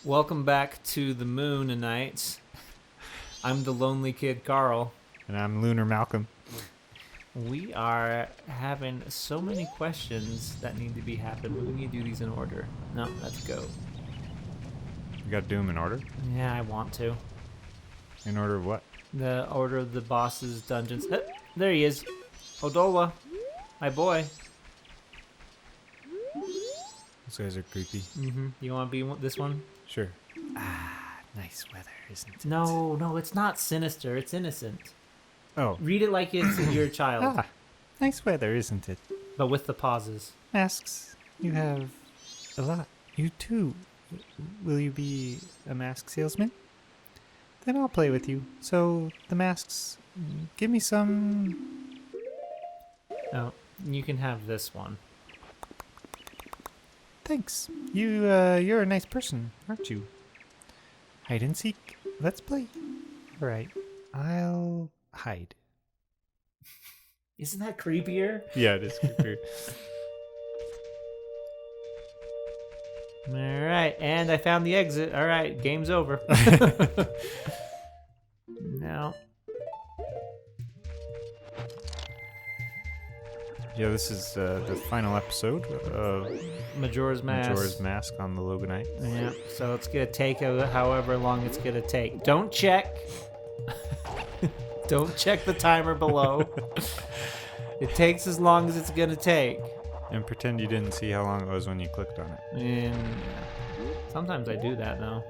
Welcome back to the Mooninites. I'm the lonely kid, Carl. And I'm Lunar Malcolm. We are having so many questions that need to be happened. We need to do these in order. No, let's go. You gotta do them in order? Yeah, I want to. In order of what? The order of the bosses' dungeons. There he is. Odola, my boy. Those guys are creepy. Mm-hmm. You want to be this one? Sure. Nice weather, isn't it? No, it's not sinister. It's innocent. Oh. Read it like it's your child, Nice weather, isn't it? but with the pauses. Masks. You have a lot. You too. Will you be a mask salesman? Then I'll play with you. So, the masks, give me some... Oh, you can have this one. Thanks. You're a nice person, aren't you? Hide and seek. Let's play. All right. I'll hide. Isn't that creepier? Yeah, it is creepier. All right, and I found the exit. All right, game's over. Now, Yeah, this is the final episode of Majora's Mask. Majora's Mask on the Loganites. Yeah, so it's gonna take however long it's gonna take. Don't check. Don't check the timer below. It takes as long as it's gonna take. And pretend you didn't see how long it was when you clicked on it. And sometimes I do that though.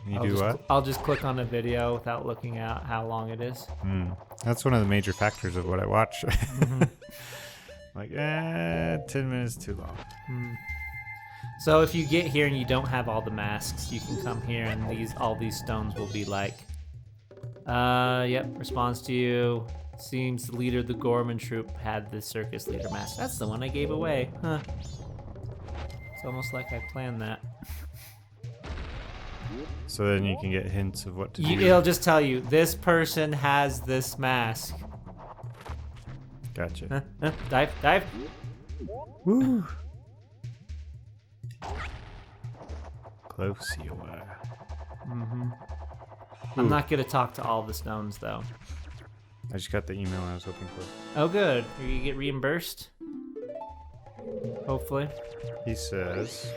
You do what? I'll just click on a video without looking at how long it is. That's one of the major factors of what I watch. Mm-hmm. Like, 10 minutes too long. So if you get here and you don't have all the masks, you can come here and all these stones will be like, yep, responds to you. Seems the leader of the Gorman troop had the circus leader mask. That's the one I gave away. Huh. It's almost like I planned that. So then you can get hints of what to do. It'll just tell you, this person has this mask. Gotcha. Dive. Woo! Close you are. I'm not going to talk to all the stones, though. I just got the email I was hoping for. Oh, good. You get reimbursed? Hopefully. He says,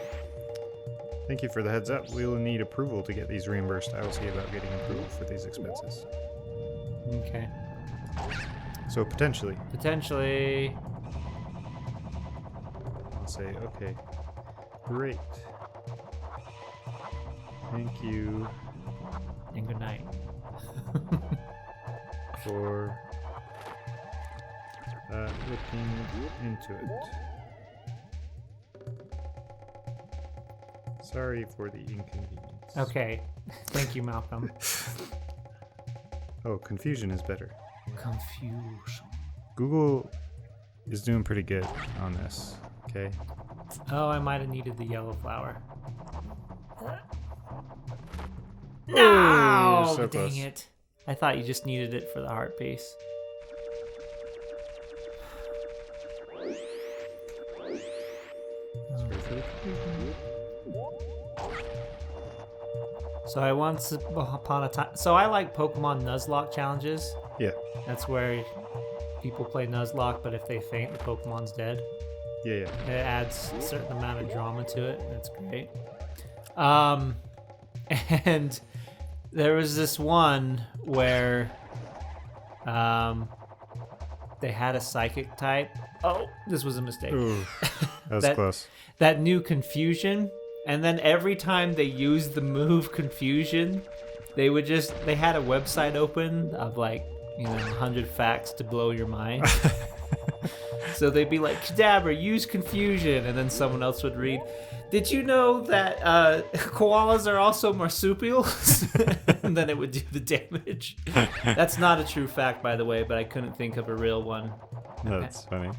thank you for the heads up. We will need approval to get these reimbursed. I will see about getting approval for these expenses. Okay. So potentially, Potentially. I'll say, okay, great. Thank you And good night. for looking into it. Sorry for the inconvenience. Okay. Thank you, Malcolm. Oh, confusion is better. Confusion. Google is doing pretty good on this, okay? Oh, I might have needed the yellow flower. Oh, No! so Dang close. it. I thought you just needed it for the heart piece. So I once upon a time... So I like Pokemon Nuzlocke challenges. Yeah, That's where people play Nuzlocke, but if they faint, the Pokemon's dead. yeah. It adds a certain amount of drama to it, and it's great. And there was this one where they had a psychic type. Oh, this was a mistake. Ooh, that was That- close. That new Confusion, and then every time they used the move Confusion, they had a website open of 100 facts to blow your mind. So they'd be like, Kadabra, use Confusion, and then someone else would read, did you know that koalas are also marsupials? And then it would do the damage. That's not a true fact, by the way, but I couldn't think of a real one. No, that's funny.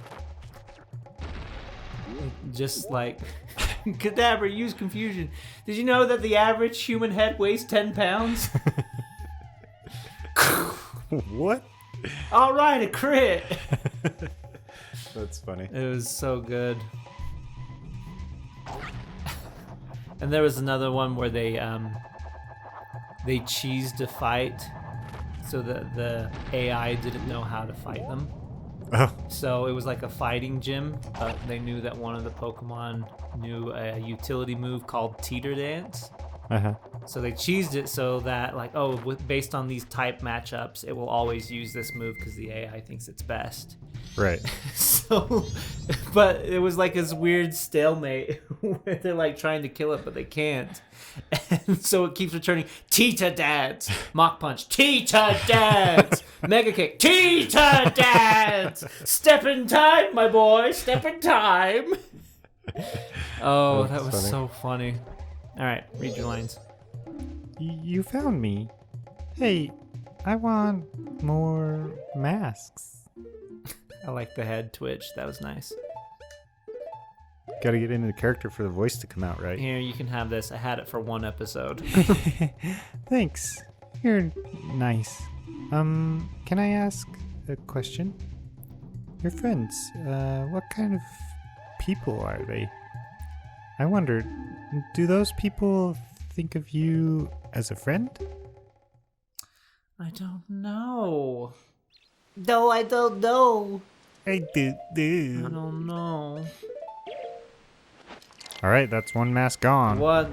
Just like, Kadabra, use Confusion. Did you know that the average human head weighs 10 pounds? What? All right, a crit. That's funny. It was so good. And there was another one where they cheesed a fight so that the AI didn't know how to fight them. Oh. So it was like a fighting gym, but they knew that one of the Pokemon knew a utility move called Teeter Dance. Uh-huh. So they cheesed it so that, like, based on these type matchups, it will always use this move because the AI thinks it's best. Right. So, but it was like this weird stalemate where they're like trying to kill it, but they can't. And so it keeps returning, Teeter Dance, Mach Punch, Teeter Dance, Mega Kick, Teeter Dance, step in time, my boy, step in time. Oh, that was so funny. All right, read your lines. You found me. Hey, I want more masks. I like the head twitch. That was nice. Gotta get into the character for the voice to come out, right? Here, you can have this. I had it for one episode. Thanks. You're nice. Can I ask a question? Your friends, what kind of people are they? I wondered, do those people think of you as a friend? I don't know. No, I don't know. I do. I don't know. All right, that's one mask gone. What?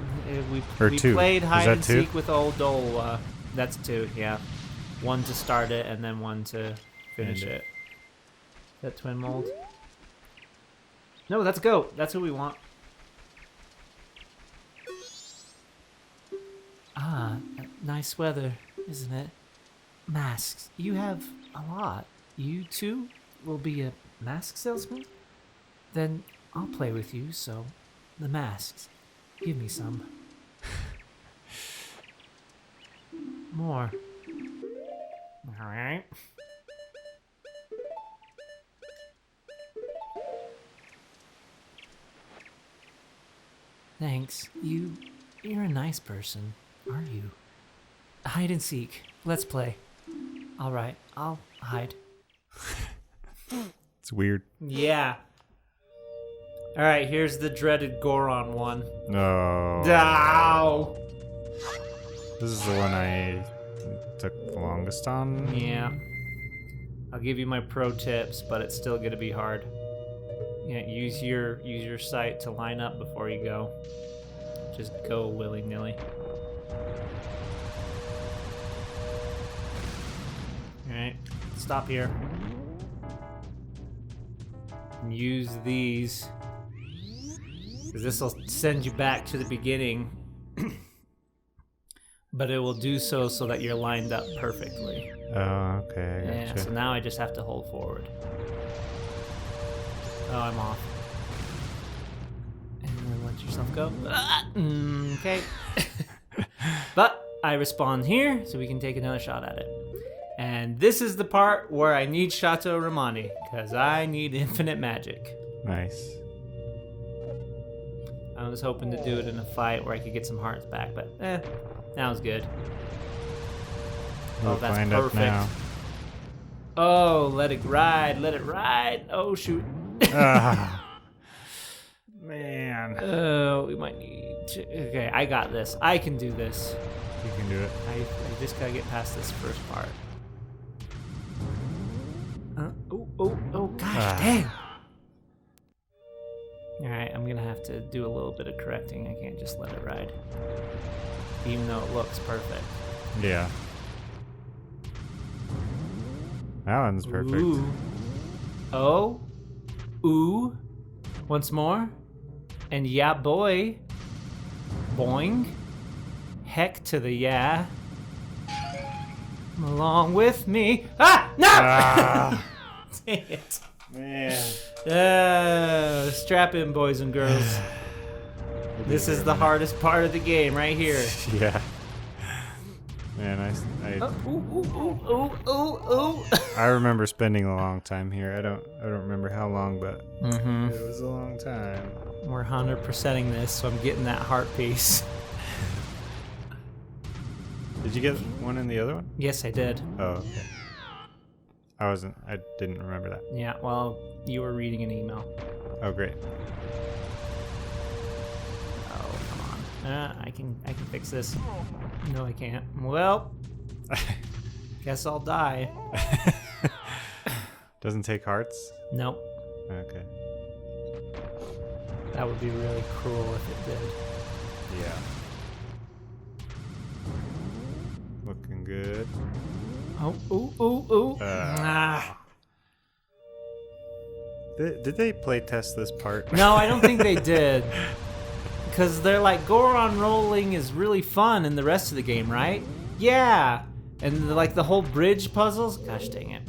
We two. played Is hide that and two? seek with old Dole. That's two, yeah. One to start it and then one to finish End it. That twin mold? No, that's goat. That's who we want. Ah, nice weather, isn't it? Masks. You have a lot. You too will be a mask salesman? Then I'll play with you, so the masks. Give me some. More. Alright. Thanks. You're a nice person, aren't you? Hide and seek. Let's play. Alright, I'll hide. It's weird. Yeah. Alright, here's the dreaded Goron one. No. Ow! This is the one I took the longest on. Yeah. I'll give you my pro tips, but it's still gonna be hard. Yeah, use your sight to line up before you go. Just go willy-nilly. Alright, stop here. And use these. Because this will send you back to the beginning. But it will do so that you're lined up perfectly. Oh, okay. I Yeah, gotcha. so now I just have to hold forward. Oh, I'm off. And then let yourself go. Okay. But I respawn here, so we can take another shot at it. And this is the part where I need Chateau Romani, because I need infinite magic. Nice. I was hoping to do it in a fight where I could get some hearts back, but that was good. We'll Oh, that's find out perfect. now. Oh, let it ride, let it ride. Oh, shoot. Ah. Man. Oh, we might need to. Okay, I got this. I can do this. You can do it. I just gotta get past this first part. Oh, gosh, dang. Alright, I'm gonna have to do a little bit of correcting. I can't just let it ride. Even though it looks perfect. Yeah. That one's perfect. Ooh. Oh. Ooh. Once more. And yeah, boy. Boing. Heck to the yeah. Come along with me. Ah! No! Ah. Dang it. Man. Strap in, boys and girls. This is the hardest part of the game right here. Yeah. Man, Ooh. I remember spending a long time here. I don't remember how long, but Mm-hmm. it was a long time. We're 100%ing this, so I'm getting that heart piece. Did you get one in the other one? Yes, I did. Oh, okay. I didn't remember that. Yeah, well, you were reading an email. Oh, great. Oh, come on. I can fix this. No, I can't. Well, guess I'll die. Doesn't take hearts? Nope. Okay. That would be really cruel if it did. Yeah. Looking good. Oh, ooh. Did they play test this part? No, I don't think they did. Because they're like, Goron rolling is really fun in the rest of the game, right? Yeah. And like the whole bridge puzzles, gosh dang it.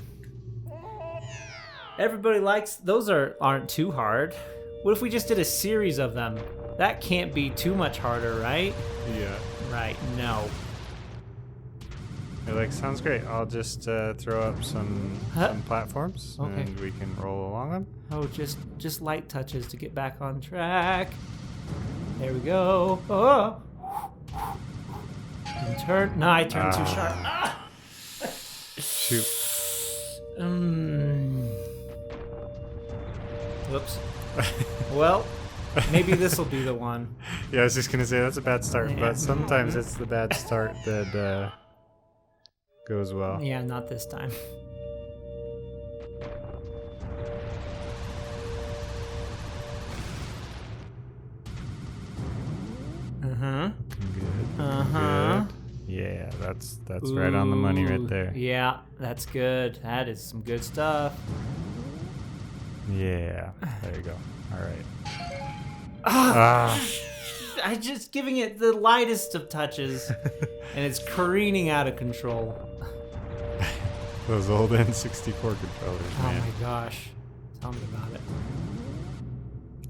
Everybody likes, those aren't too hard. What if we just did a series of them? That can't be too much harder, right? Yeah. Right, no. It like sounds great. I'll just throw up some platforms and we can roll along them. Oh, just light touches to get back on track. There we go. Oh. And turn. No, I turned too sharp. Ah. Shoot. Whoops. Well, maybe this will be the one. Yeah, I was just gonna say that's a bad start, but sometimes it's the bad start that goes well. Yeah, not this time. Good. Yeah, that's right on the money right there. Yeah, that's good. That is some good stuff. Yeah, there you go. All right. I'm just giving it the lightest of touches, and it's careening out of control. Those old N64 controllers, man. Oh my gosh. Tell me about it.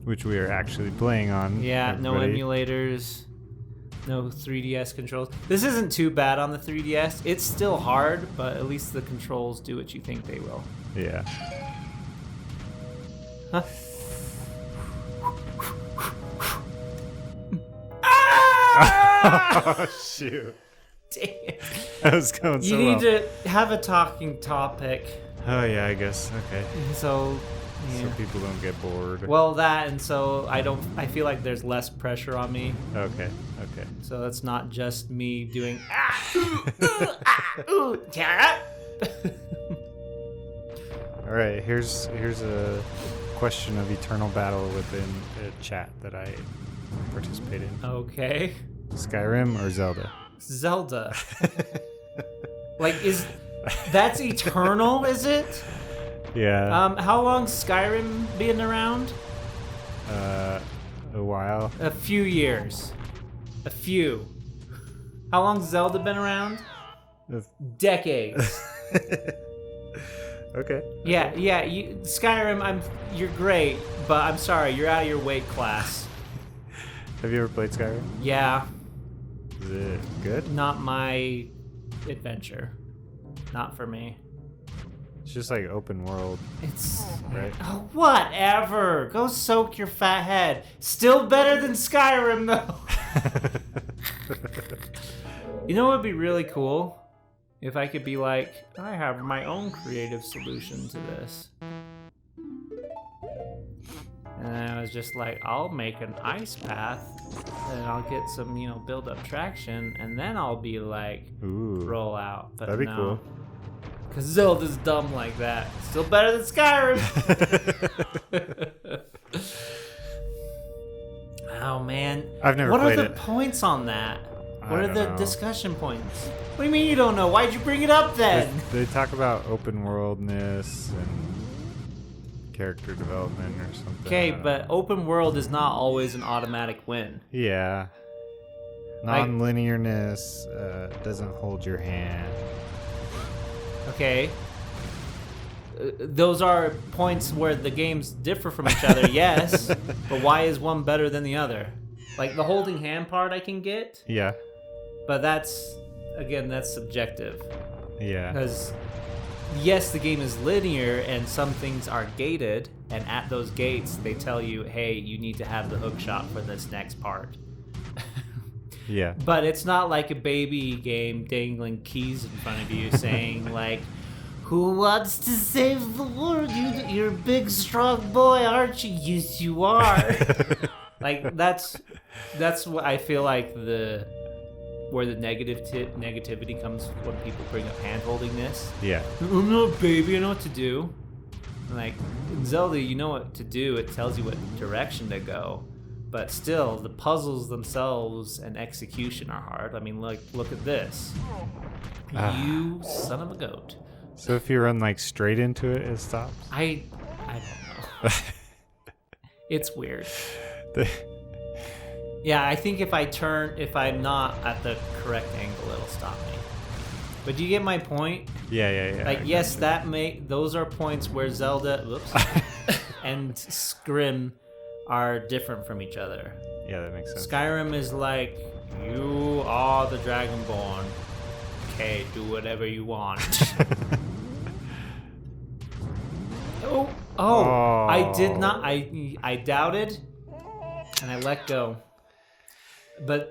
Which we are actually playing on. Yeah, no everybody. emulators, no 3DS controls. This isn't too bad on the 3DS. It's still hard, but at least the controls do what you think they will. Yeah. Huh? Oh, shoot. Damn it. That was going so You need well. to have a talking topic. Oh, yeah, I guess. Okay. So, yeah. So people don't get bored. Well, that, and so I feel like there's less pressure on me. Okay. So it's not just me doing Tara. All right, here's a question of eternal battle within a chat that I participate in. Okay. Skyrim or Zelda? Zelda. Like, that's eternal, is it? Yeah. How long's Skyrim been around? A while. A few years. A few. How long's Zelda been around? Decades. Okay. Yeah. Skyrim, you're great, but I'm sorry, you're out of your weight class. Have you ever played Skyrim? Yeah. Is it good? Not my adventure. Not for me. It's just like open world. It's right. Oh, whatever. Go soak your fat head. Still better than Skyrim, though. You know what would be really cool? If I could be like, I have my own creative solution to this. And I was just like, I'll make an ice path, and I'll get some, build up traction, and then I'll be like, Ooh. roll out. But That'd be no. cool. Because Zelda's dumb like that. Still better than Skyrim. Oh, man. I've never What played are the it. points on that? What I are don't the know. discussion points? What do you mean you don't know? Why'd you bring it up then? They talk about open worldness and character development or something. Okay, I don't but know. open world is not always an automatic win. Yeah. Non-linearness doesn't hold your hand. Okay. Those are points where the games differ from each other, yes. But why is one better than the other? Like the holding hand part I can get, Yeah. but that's subjective. Yeah. Because, yes, the game is linear and some things are gated, and at those gates they tell you, hey, you need to have the hook shot for this next part. Yeah. But it's not like a baby game dangling keys in front of you saying, like, who wants to save the world? You're a big, strong boy, aren't you? Yes, you are. Like, that's That's what I feel like where the negativity comes when people bring up handholdingness. Yeah. I'm not a baby, I know what to do. Like, in Zelda, you know what to do. It tells you what direction to go. But still, the puzzles themselves and execution are hard. I mean, like, look at this. You son of a goat. So if you run like straight into it, it stops? I don't know. It's weird. Yeah, I think if I'm not at the correct angle, it'll stop me. But do you get my point? Yeah. Like, yes, those are points where Zelda, and Scrim are different from each other. Yeah, that makes sense. Skyrim is like, you are the Dragonborn. Okay, do whatever you want. Oh, I did not. I doubted, and I let go. But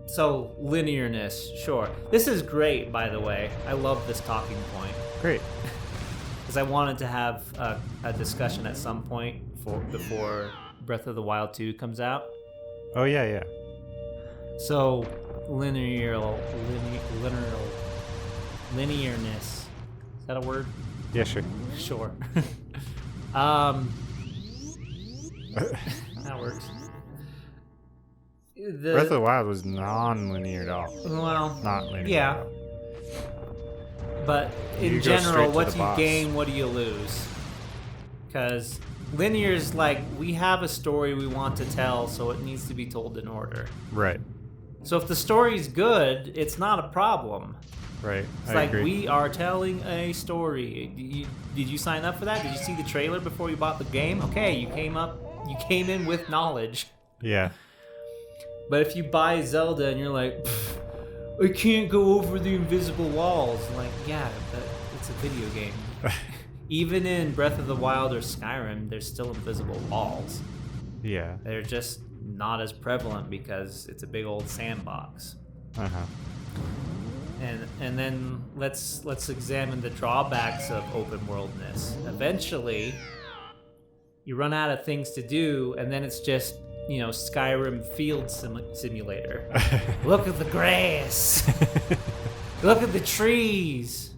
so linearness, sure. This is great, by the way. I love this talking point. Great. Because I wanted to have a discussion at some point before Breath of the Wild 2 comes out. Oh yeah. So linearness. Is that a word? Yeah, sure. Sure. That works. Breath of the Wild was non-linear at all. Well, Not linear. yeah. At all. But in You go general, straight to what the do you boss. gain, what do you lose? Because linear is like, we have a story we want to tell, so it needs to be told in order. Right. So if the story's good, it's not a problem. Right. It's I like, agree. we are telling a story. Did you sign up for that? Did you see the trailer before you bought the game? Okay, you came in with knowledge. Yeah. But if you buy Zelda and you're like, I can't go over the invisible walls. Like, yeah, but it's a video game. Even in Breath of the Wild or Skyrim, there's still invisible walls. Yeah. They're just not as prevalent because it's a big old sandbox. Uh-huh. And then let's examine the drawbacks of open worldness. Eventually, you run out of things to do, and then it's just, Skyrim field simulator. Look at the grass. Look at the trees.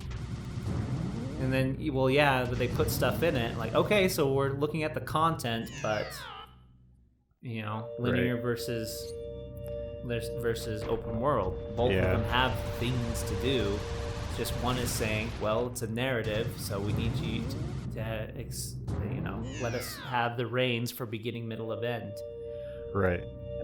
And then, but they put stuff in it. Like, okay, so we're looking at the content, but, linear Right. versus open world. Both of them have things to do. Just one is saying, well, it's a narrative, so we need you to let us have the reins for beginning, middle, of end. Right.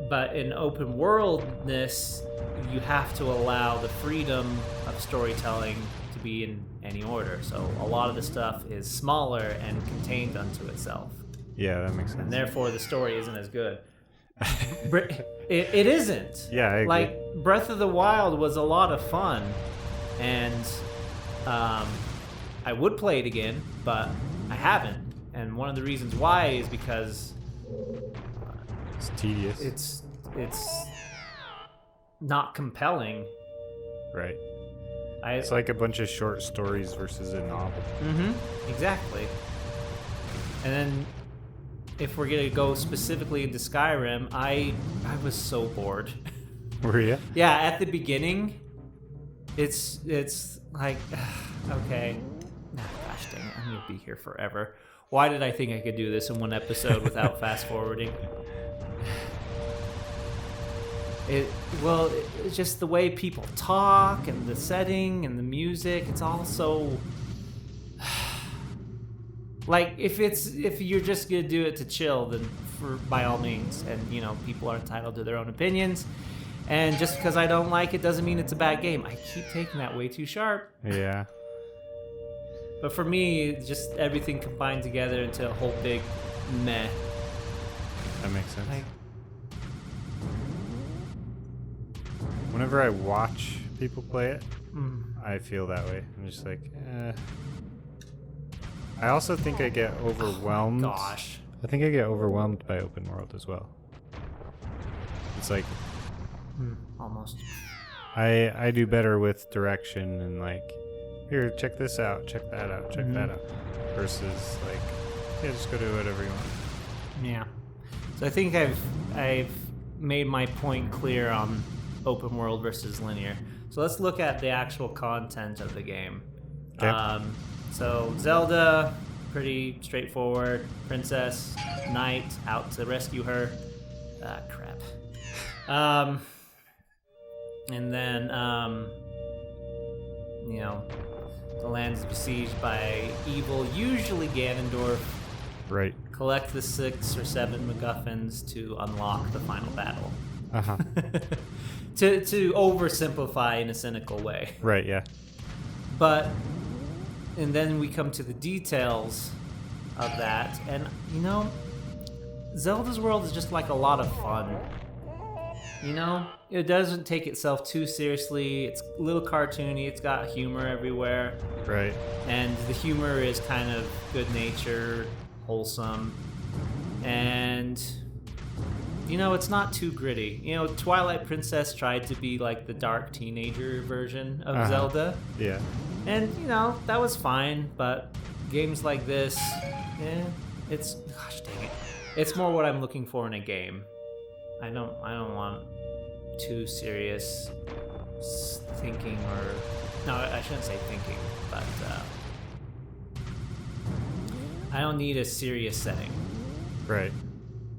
But in open worldness, you have to allow the freedom of storytelling to be in any order. So a lot of the stuff is smaller and contained unto itself. Yeah, that makes sense. And therefore, the story isn't as good. It isn't. Yeah, I agree. Like, Breath of the Wild was a lot of fun, and I would play it again, but I haven't. And one of the reasons why is because It's tedious. it's not compelling. Right. It's like a bunch of short stories versus a novel. Exactly. And then, if we're gonna go specifically into Skyrim, I was so bored. Were you? Yeah, at the beginning, it's like, okay, gosh dang it, I'm gonna be here forever. Why did I think I could do this in one episode without fast forwarding? It's just the way people talk and the setting and the music. It's all so like, if you're just gonna do it to chill, then by all means, and people are entitled to their own opinions. And just because I don't like it doesn't mean it's a bad game. I keep taking that way too sharp. Yeah. But for me, just everything combined together into a whole big meh. That makes sense. Like, whenever I watch people play it, I feel that way. I'm just like, I also think I get overwhelmed. gosh. I think I get overwhelmed by open world as well. It's like, Almost. I do better with direction and like, here, check this out, check that out, check that out. Versus like, yeah, just go do whatever you want. Yeah. So I think I've I've made my point clear on open world versus linear. So let's look at the actual content of the game. Okay. So Zelda, pretty straightforward. Princess, knight, out to rescue her. Crap. And then, the land is besieged by evil, usually Ganondorf. Right. Collect the 6 or 7 MacGuffins to unlock the final battle. Uh-huh. to oversimplify in a cynical way. Right, yeah. And then we come to the details of that, and Zelda's world is just like a lot of fun. It doesn't take itself too seriously. It's a little cartoony. It's got humor everywhere. Right. And the humor is kind of good-natured, wholesome, and it's not too gritty. Twilight Princess tried to be like the dark teenager version of Zelda. Yeah. And that was fine, but games like this, it's gosh dang it. It's more what I'm looking for in a game. I don't want too serious thinking, or no, I shouldn't say thinking, but I don't need a serious setting. Right.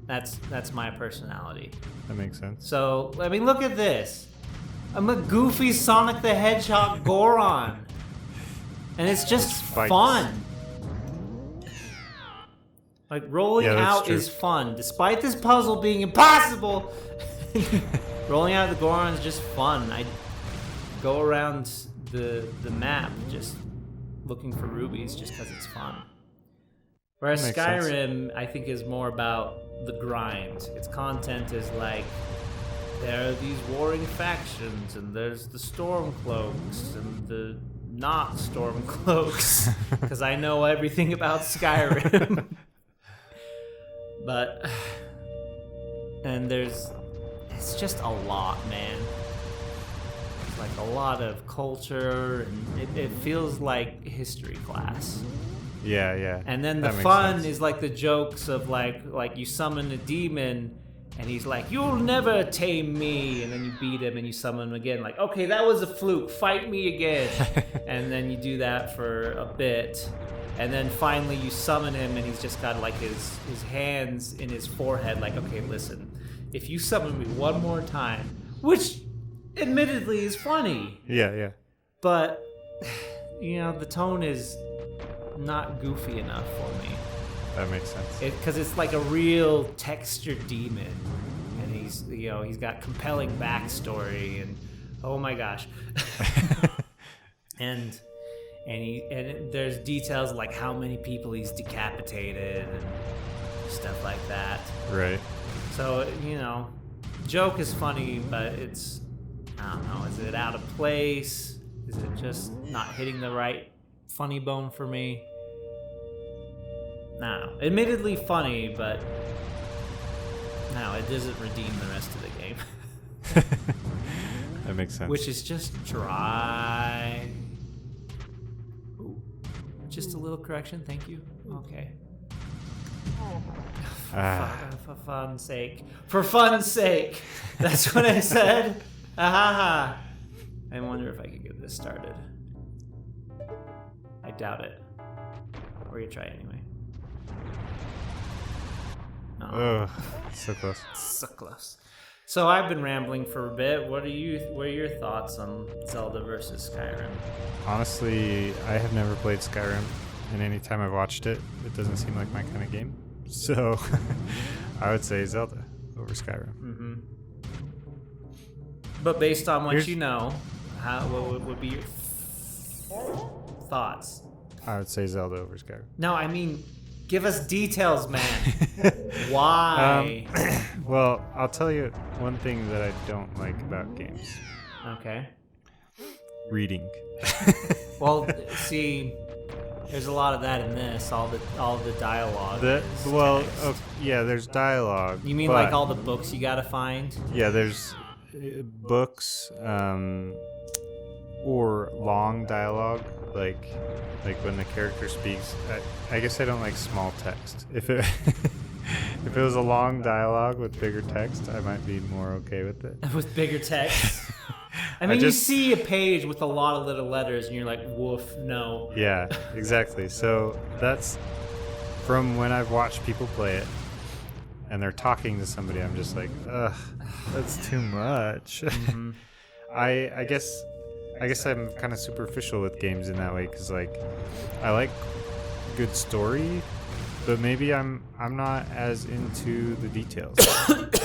That's my personality. That makes sense. So, I mean, look at this. I'm a goofy Sonic the Hedgehog Goron. And it's just fun. Like, rolling out is fun. Despite this puzzle being impossible, rolling out the Goron is just fun. I go around the map just looking for rubies just because it's fun. Whereas Skyrim, I think, is more about the grind. Its content is like, there are these warring factions, and there's the Stormcloaks, and the not Stormcloaks, because I know everything about Skyrim. It's just a lot, man. It's like a lot of culture, and it feels like history class. Yeah, yeah. And then the fun is like the jokes of like you summon a demon, and he's like, "You'll never tame me," and then you beat him and you summon him again, like, "Okay, that was a fluke, fight me again." And then you do that for a bit, and then finally you summon him, and he's just got like his hands in his forehead, like, "Okay, listen, if you summon me one more time," which admittedly is funny. Yeah, yeah. But the tone is not goofy enough for me. That makes sense. Because it's like a real textured demon, and he's got compelling backstory, and oh my gosh, and there's details like how many people he's decapitated and stuff like that. Right. So joke is funny, but it's, I don't know, is it out of place? Is it just not hitting the right funny bone for me? No. Admittedly funny, but no, it doesn't redeem the rest of the game. That makes sense. Which is just dry. Ooh. Just a little correction, thank you. Okay. For fun's sake. For fun's sake. That's what I said. Ahaha. I wonder if I can get this started. I doubt it. We're gonna try anyway. Oh, so close. So close. So I've been rambling for a bit. What are your thoughts on Zelda versus Skyrim? Honestly, I have never played Skyrim, and any time I've watched it, it doesn't seem like my kind of game. So I would say Zelda over Skyrim. Mm-hmm. But based on what you know, what would be your thoughts? I would say Zelda over Skyrim. No, I mean, give us details, man. Why? Well, I'll tell you one thing that I don't like about games. Okay. Reading. Well, see, there's a lot of that in this. All the dialogue. Yeah, there's dialogue. You mean like all the books you gotta find? Yeah, there's books, or long dialogue, like when the character speaks. I guess I don't like small text. If it If it was a long dialogue with bigger text, I might be more okay with it. With bigger text. I mean, you see a page with a lot of little letters, and you're like, woof, no. Yeah, exactly. So that's from when I've watched people play it, and they're talking to somebody. I'm just like, ugh, that's too much. Mm-hmm. I guess I'm kind of superficial with games in that way, because like I like good story, but maybe I'm not as into the details.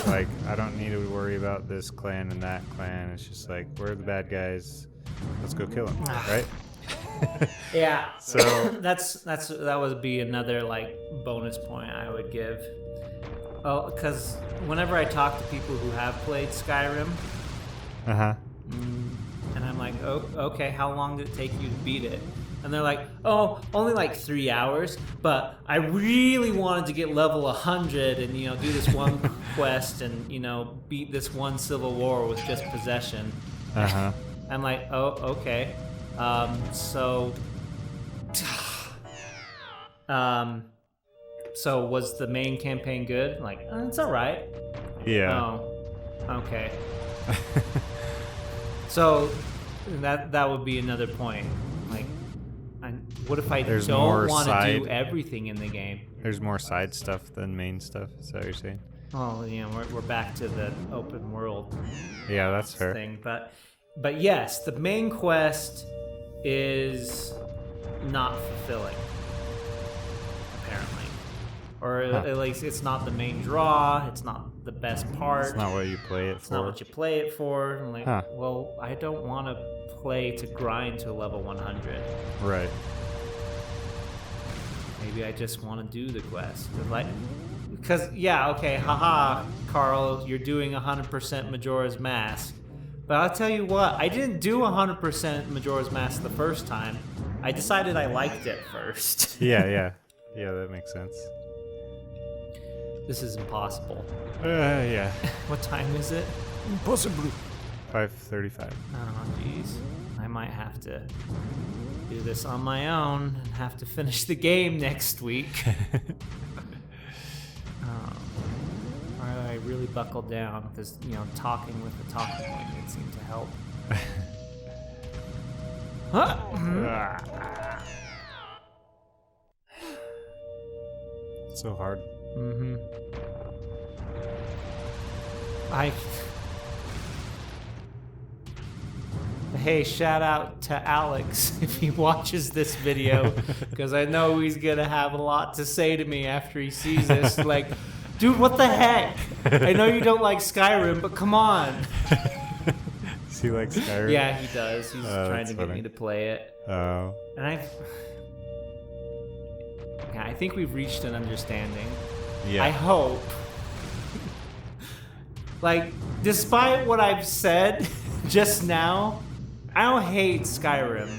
Like, I don't need to worry about this clan and that clan. It's just like, where are the bad guys? Let's go kill them, right? Yeah. So that would be another like bonus point I would give. Oh, because whenever I talk to people who have played Skyrim, and I'm like, oh, okay, how long did it take you to beat it? And they're like, oh, only like 3 hours, but I really wanted to get level 100 and, do this one quest and, beat this one civil war with just possession. I'm like, oh, okay. So was the main campaign good? Like, it's all right. Yeah. Oh, okay. So that would be another point. Like, what if I don't want to do everything in the game? There's more side stuff than main stuff. Is that what you're saying? Oh, we're back to the open world. Yeah, that's fair. Thing, but yes, the main quest is not fulfilling, apparently, or at least it's not the main draw. It's not the best part. It's not what you play it for. It's not what you play it for. I'm like, well, I don't want to play to grind to level 100. Right. Maybe I just want to do the quest. Because haha, Carl, you're doing 100% Majora's Mask. But I'll tell you what, I didn't do 100% Majora's Mask the first time. I decided I liked it first. Yeah, that makes sense. This is impossible. Yeah. What time is it? Impossible. 5:35. Oh, jeez. I might have to do this on my own and have to finish the game next week. I really buckled down because, talking with the talking point didn't seem to help. It's so hard. Mm-hmm. Hey, shout out to Alex if he watches this video, because I know he's gonna have a lot to say to me after he sees this. Like, dude, what the heck? I know you don't like Skyrim, but come on. Does he like Skyrim? Yeah, he does. He's trying to get me to play it. Oh. And I think we've reached an understanding. Yeah. I hope. Like, despite what I've said just now, I don't hate Skyrim.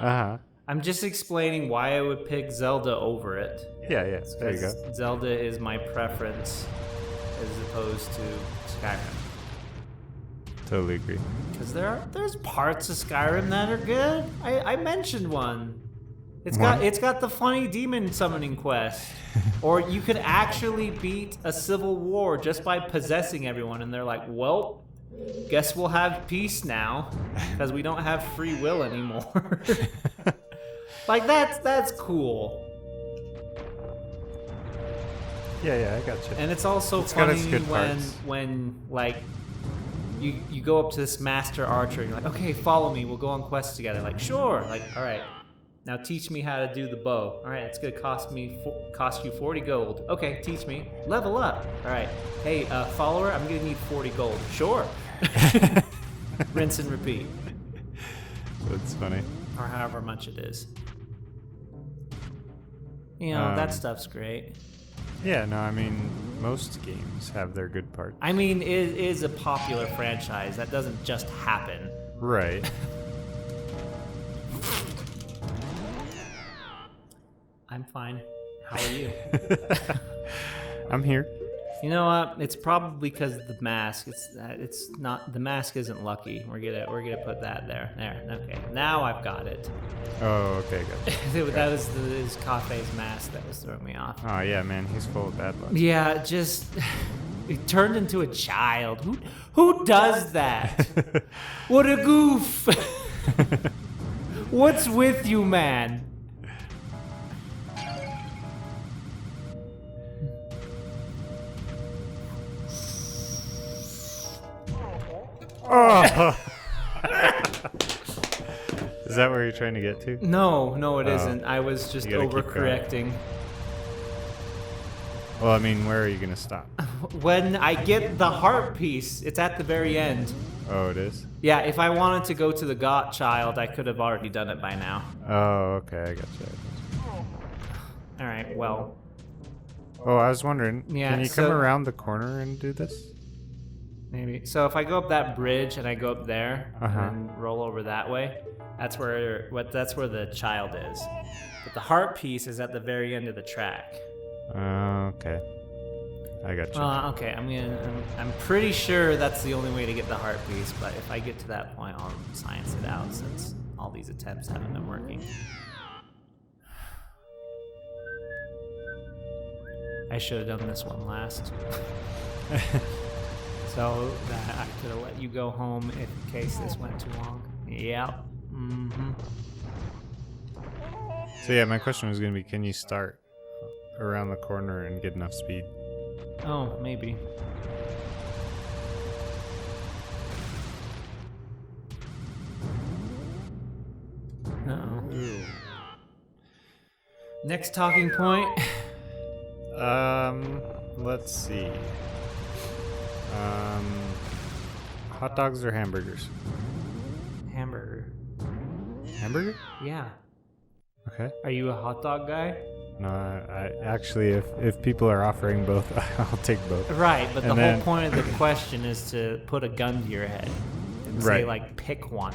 I'm just explaining why I would pick Zelda over it. Yeah. There you go. Zelda is my preference as opposed to Skyrim. Totally agree. Because there's parts of Skyrim that are good. I mentioned one. It's got the funny demon summoning quest. Or you could actually beat a civil war just by possessing everyone, and they're like, well, guess we'll have peace now because we don't have free will anymore. Like, that's cool. Yeah, I gotcha. And it's also funny when like you go up to this master archer and you're like, okay, follow me, we'll go on quests together. Like, sure. Like, all right, now teach me how to do the bow. All right, it's gonna cost you 40 gold. Okay, teach me. Level up. All right. Hey, follower, I'm gonna need 40 gold. Sure. Rinse and repeat. That's funny. Or however much it is. That stuff's great. Yeah, no, I mean, most games have their good parts. I mean, it is a popular franchise. That doesn't just happen. Right. I'm fine. How are you? I'm here, You know what? It's probably because of the mask. It's not the mask isn't lucky. We're gonna put that there. There. Okay. Now I've got it. Oh, okay, good. That was his Kafei's mask that was throwing me off. Oh yeah, man, he's full of bad luck. Yeah, just he turned into a child. Who does that? What a goof! What's with you, man? Oh! Is that where you're trying to get to? No, it isn't. I was just You gotta keep overcorrecting. Well, I mean, where are you gonna stop? When I get the heart piece, it's at the very end. Oh, it is? Yeah, if I wanted to go to the God Child, I could have already done it by now. Oh, okay, I got you. All right, well. Oh, I was wondering, Yeah, can you come around the corner and do this? Maybe. So if I go up that bridge and I go up there Uh-huh. and then roll over that way, that's where the child is. But the heart piece is at the very end of the track. Okay. I got you. Okay, I'm pretty sure that's the only way to get the heart piece, but if I get to that point, I'll science it out since all these attempts haven't been working. I should have done this one last. So that I could have let you go home in case this went too long. Yep. Mm-hmm. So yeah, my question was gonna be, can you start around the corner and get enough speed? Oh, maybe. Uh-oh. Ooh. Next talking point. Let's see. Hot dogs or hamburgers? Hamburger. Hamburger? Yeah. Okay. Are you a hot dog guy? No, I actually, if people are offering both, I'll take both. Right, but the And whole then- point of the question is to put a gun to your head and say, Right. like, pick one.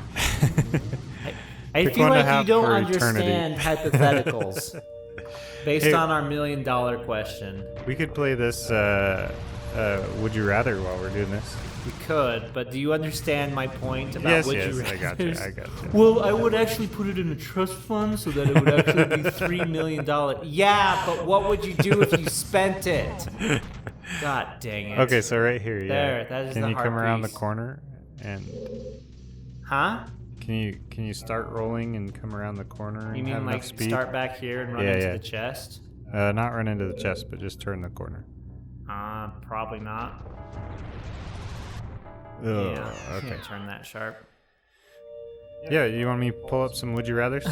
I Pick feel one to like you have don't for understand eternity. hypotheticals based Hey. on our $1 million question. We could play this, Would You Rather while we're doing this. We could, but do you understand my point about Yes, would yes, you I got you, rathers? I got you. Well, I would actually put it in a trust fund so that it would actually be $3 million. Yeah, but what would you do if you spent it? God dang it. Okay, so right here, yeah. There, that is Can the you heart come around the piece. corner and Huh? can you start rolling and come around the corner and You mean have like enough speed? start back here and run Yeah, into yeah. the chest? Not run into the chest, but just turn the corner. Probably not. Ugh, Yeah, okay. can't turn that sharp. Yeah, you want me to pull up some Would You Rathers?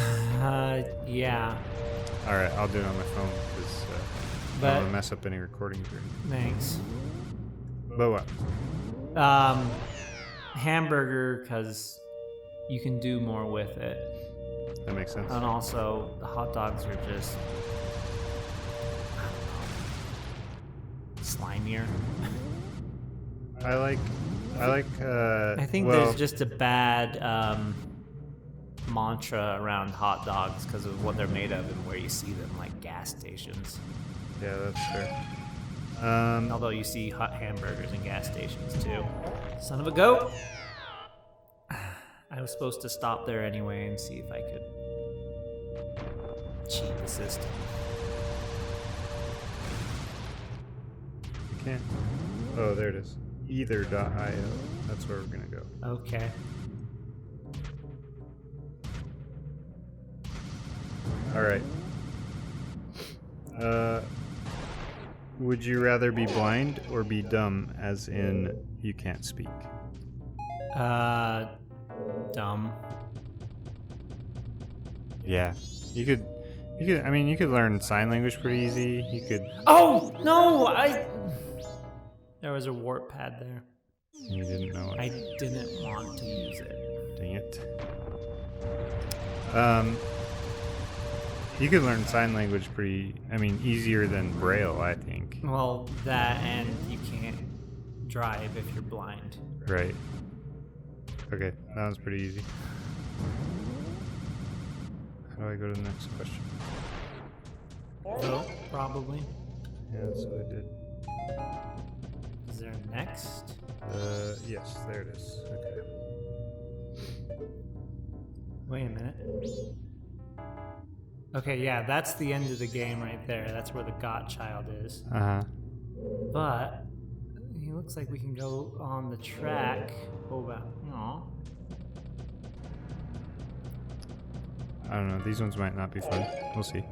Yeah. All right, I'll do it on my phone because I But- don't want to mess up any recordings or anything. Thanks. But what? Hamburger, because you can do more with it. That makes sense. And also, the hot dogs are just, I don't know, slimier. I like. I think well, there's just a bad mantra around hot dogs because of what they're made of and where you see them, like gas stations. Yeah, that's fair. Although you see hot hamburgers in gas stations too. Son of a goat! I was supposed to stop there anyway and see if I could cheat the system. You can't. Oh, there it is. Either.io. That's where we're gonna go. Okay. All right. Would you rather be blind or be dumb, as in you can't speak? Dumb. Yeah. You could. I mean, you could learn sign language pretty easy. You could. Oh no! There was a warp pad there. You didn't know it. I didn't want to use it. Dang it. You could learn sign language easier than Braille, I think. Well, that and you can't drive if you're blind. Right. Okay, that one's pretty easy. How do I go to the next question? So, probably. Yeah, that's what I did. Is there a next? Yes, there it is. Okay. Wait a minute. Okay, yeah, that's the end of the game right there. That's where the godchild is. Uh-huh. But he looks like we can go on the track. Aw. I don't know. These ones might not be fun. We'll see.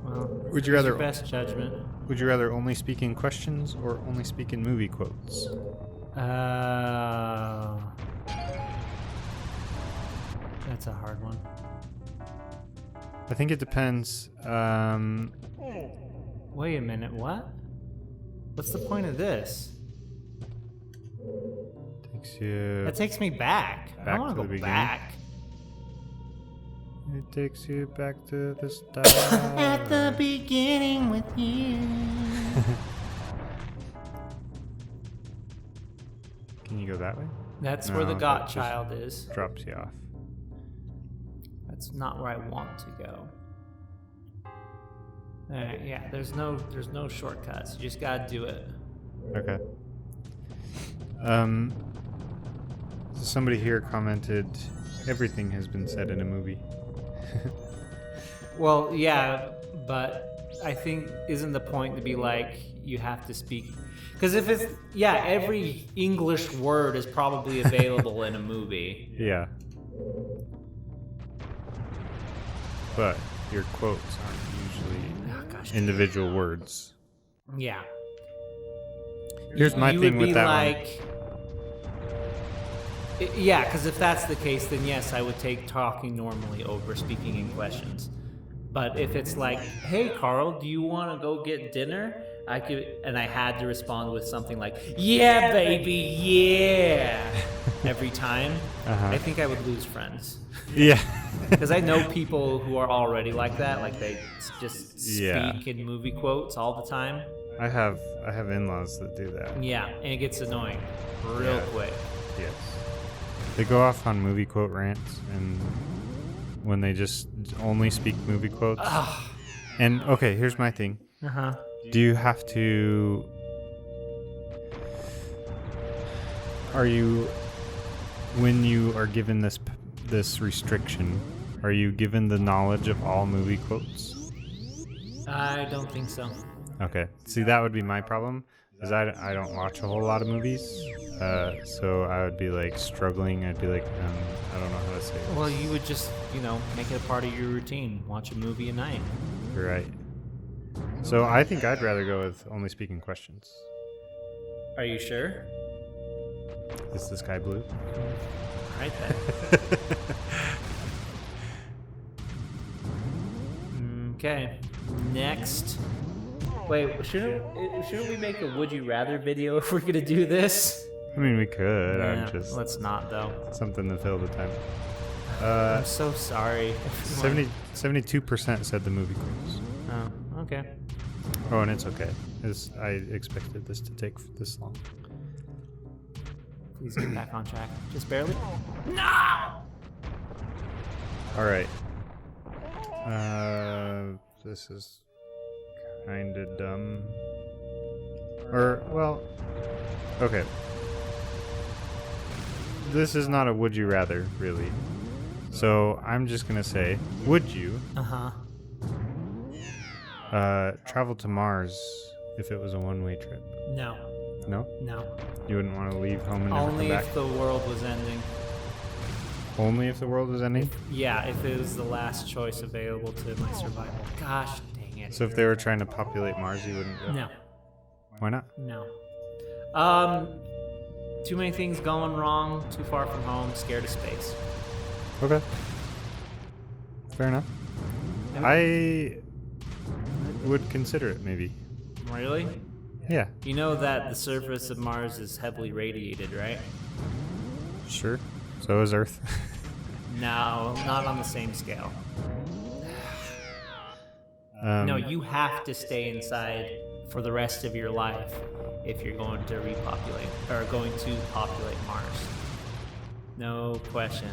Well, Would you use rather your best judgment? Would you rather only speak in questions or only speak in movie quotes? That's a hard one. I think it depends. Wait a minute, what? What's the point of this? Takes you. That takes me back. I Back don't want to to the go beginning? back. It takes you back to the start. At the beginning with you. Can you go that way? That's No, where the that godchild is. Drops you off. That's not where I want to go. Alright, yeah, there's no shortcuts. You just gotta do it. Okay. So somebody here commented, everything has been said in a movie. Well, yeah, but I think isn't the point to be like you have to speak? Because if it's every English word is probably available in a movie. Yeah. But your quotes aren't usually individual words. Yeah. Here's my you thing would with be that like, yeah, because if that's the case, then yes, I would take talking normally over speaking in questions. But if it's like, hey, Carl, do you want to go get dinner? I could, and I had to respond with something like, yeah, baby, yeah, every time. I think I would lose friends. Yeah. Because I know people who are already like that, like they just speak in movie quotes all the time. I have in-laws that do that. Yeah, and it gets annoying real quick. Yes. They go off on movie quote rants, and when they just only speak movie quotes. And okay, here's my thing. Do you have to? Are you, when you are given this restriction, are you given the knowledge of all movie quotes? I don't think so. Okay. See, that would be my problem, because I don't watch a whole lot of movies, so I would be like struggling. I'd be like, I don't know how to say it. Well, you would just, make it a part of your routine. Watch a movie a night. Right. So I think I'd rather go with only speaking questions. Are you sure? Is the sky blue? Right then. Okay. Next. Wait, shouldn't we make a would you rather video if we're gonna do this? I mean, we could. Yeah, I'm just let's not though. something to fill the time. I'm so sorry. 72% said the movie quotes. Oh, okay. Oh, and it's okay. I expected this to take this long. Please get back on track. Just barely. No! All right. This is kind of dumb. Okay. This is not a would you rather, really. So I'm just going to say, would you travel to Mars if it was a one-way trip? No. No? No. You wouldn't want to leave home and never Only come back? if the world was ending. Only if the world was ending? Yeah, if it was the last choice available to my survival. Gosh dang it. So if they were trying to populate Mars, you wouldn't go? No. Why not? No. Too many things going wrong, too far from home, scared of space. Okay. Fair enough. I would consider it, maybe. Really? Yeah. You know that the surface of Mars is heavily radiated, right? Sure. So is Earth. No, not on the same scale. No, you have to stay inside for the rest of your life if you're going to repopulate or going to populate Mars. No question.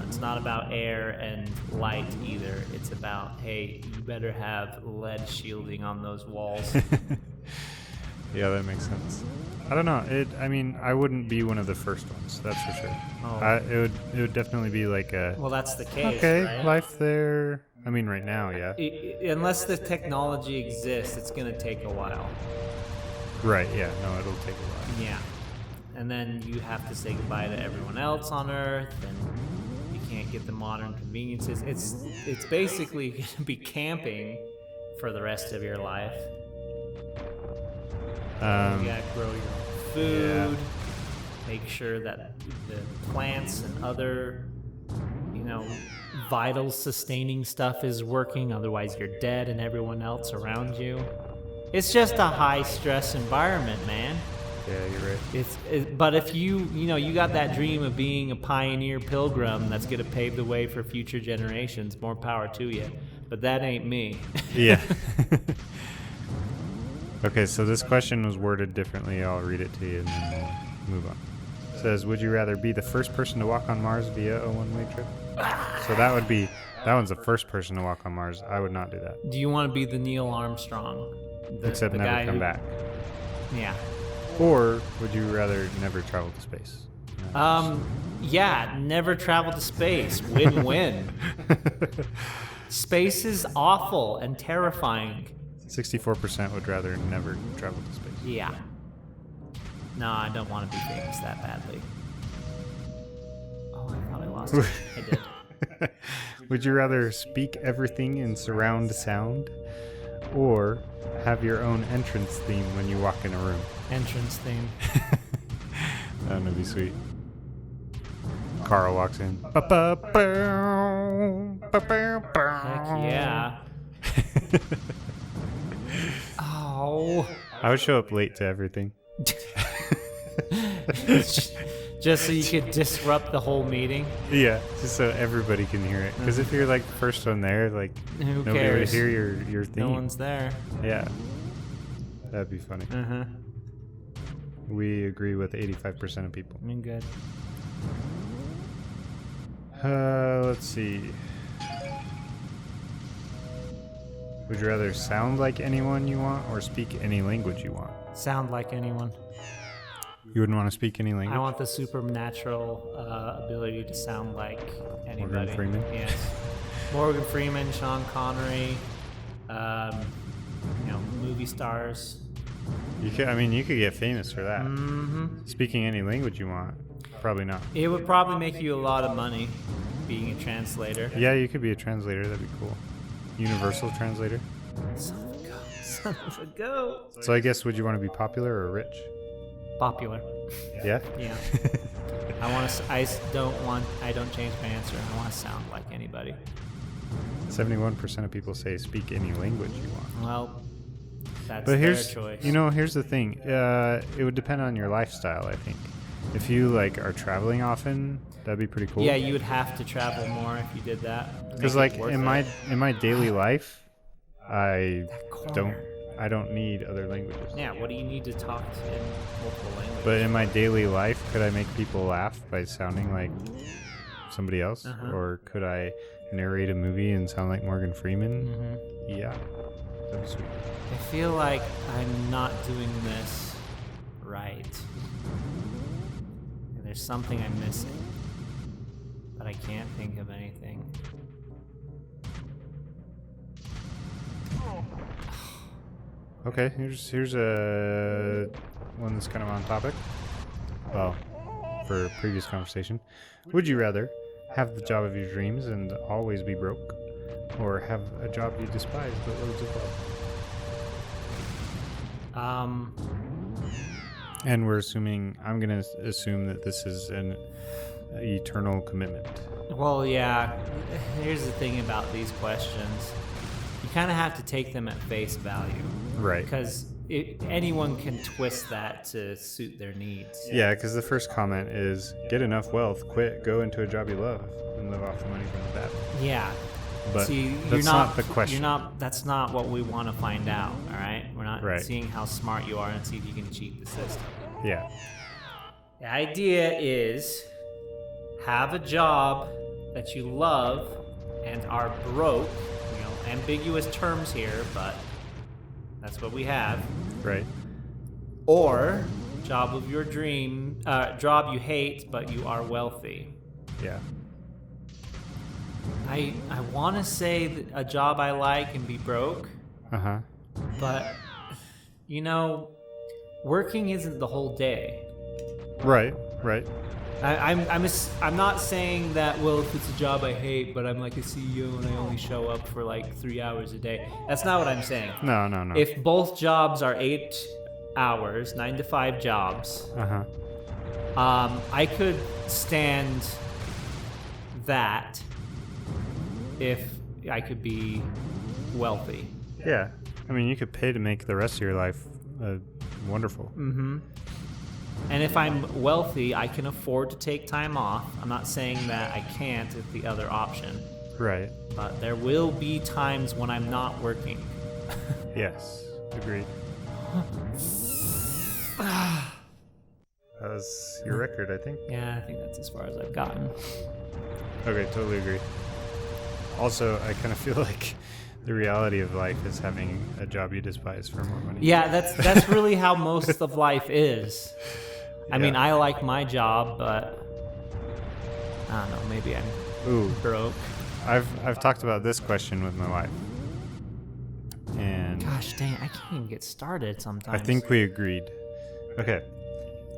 It's not about air and light either. It's about, hey, you better have lead shielding on those walls. Yeah, that makes sense. I don't know. I mean, I wouldn't be one of the first ones. That's for sure. Oh. It would definitely be like a. Well, that's the case, Okay, right? life there. I mean, right now, yeah. Unless the technology exists, it's going to take a while. Right, yeah. No, it'll take a while. Yeah. And then you have to say goodbye to everyone else on Earth, and you can't get the modern conveniences. It's basically going to be camping for the rest of your life. You gotta grow your own food, make sure that the plants and other, vital sustaining stuff is working, otherwise you're dead and everyone else around you. It's just a high stress environment, man. Yeah, you're right. But if you got that dream of being a pioneer pilgrim that's gonna pave the way for future generations, more power to you. But that ain't me. Yeah. Okay, so this question was worded differently. I'll read it to you and then we'll move on. It says, would you rather be the first person to walk on Mars via a one-way trip? So that one's the first person to walk on Mars. I would not do that. Do you want to be the Neil Armstrong? Except the never guy come back. Yeah. Or would you rather never travel to space? Yeah, never travel to space. Win-win. Space is awful and terrifying. 64% would rather never travel to space. Yeah. No, I don't want to be famous that badly. Oh, I thought I lost it. I did. Would you rather speak everything in surround sound or have your own entrance theme when you walk in a room? Entrance theme. That would be sweet. Carl walks in. Heck yeah. Oh. I would show up late to everything. Just so you could disrupt the whole meeting. Yeah, just so everybody can hear it. Because if you're like the first one there, like Who nobody cares? would hear your theme. No one's there. Yeah, that'd be funny. We agree with 85% of people. I mean, good. Let's see. Would you rather sound like anyone you want or speak any language you want? Sound like anyone. You wouldn't want to speak any language? I want the supernatural ability to sound like anybody. Morgan Freeman? Yes. Morgan Freeman, Sean Connery, movie stars. You could get famous for that. Mm-hmm. Speaking any language you want, probably not. It would probably make you a lot of money being a translator. Yeah, you could be a translator. That'd be cool. Universal translator. Son of a goat. So I guess would you want to be popular or rich? Popular. Yeah? Yeah. I don't change my answer. I want to sound like anybody. 71% of people say speak any language you want. Well, that's their choice. Here's the thing. It would depend on your lifestyle, I think. If you are traveling often, that'd be pretty cool. Yeah, you would have to travel more if you did that. Because in my daily life, I don't need other languages. Yeah, what do you need to talk in multiple languages? But in my daily life, could I make people laugh by sounding like somebody else? Or could I narrate a movie and sound like Morgan Freeman? Mm-hmm. Yeah, that'd be sweet. I feel like I'm not doing this right. There's something I'm missing, but I can't think of anything. Okay, here's a one that's kind of on topic. Well, for a previous conversation. Would you rather have the job of your dreams and always be broke, or have a job you despise but loads of love? And I'm gonna assume that this is an eternal commitment. Well, yeah. Here's the thing about these questions. You kind of have to take them at face value. Right. Because anyone can twist that to suit their needs. Yeah, because the first comment is, get enough wealth, quit, go into a job you love, and live off the money from the bad. Yeah. But see, that's not the question. That's not what we want to find out, all right? We're not right. seeing how smart you are and see if you can cheat the system. Yeah. The idea is have a job that you love and are broke. Ambiguous terms here, but that's what we have. Right. Or Job of your dream. Job you hate, but you are wealthy. Yeah. I want to say that a job I like and be broke, but working isn't the whole day. Right. I'm not saying that, well, if it's a job I hate, but I'm like a CEO and I only show up for like 3 hours a day. That's not what I'm saying. No. If both jobs are 8 hours, 9 to 5 jobs, I could stand that if I could be wealthy. Yeah. I mean, you could pay to make the rest of your life wonderful. And if I'm wealthy, I can afford to take time off. I'm not saying that I can't if the other option. Right. But there will be times when I'm not working. Yes. Agreed. That was your record, I think. Yeah, I think that's as far as I've gotten. Okay, totally agree. Also, I kind of feel like the reality of life is having a job you despise for more money. Yeah, that's really how most of life is. I mean, I like my job, but I don't know, maybe I'm broke. I've talked about this question with my wife. And gosh dang, I can't even get started sometimes. I think we agreed. Okay.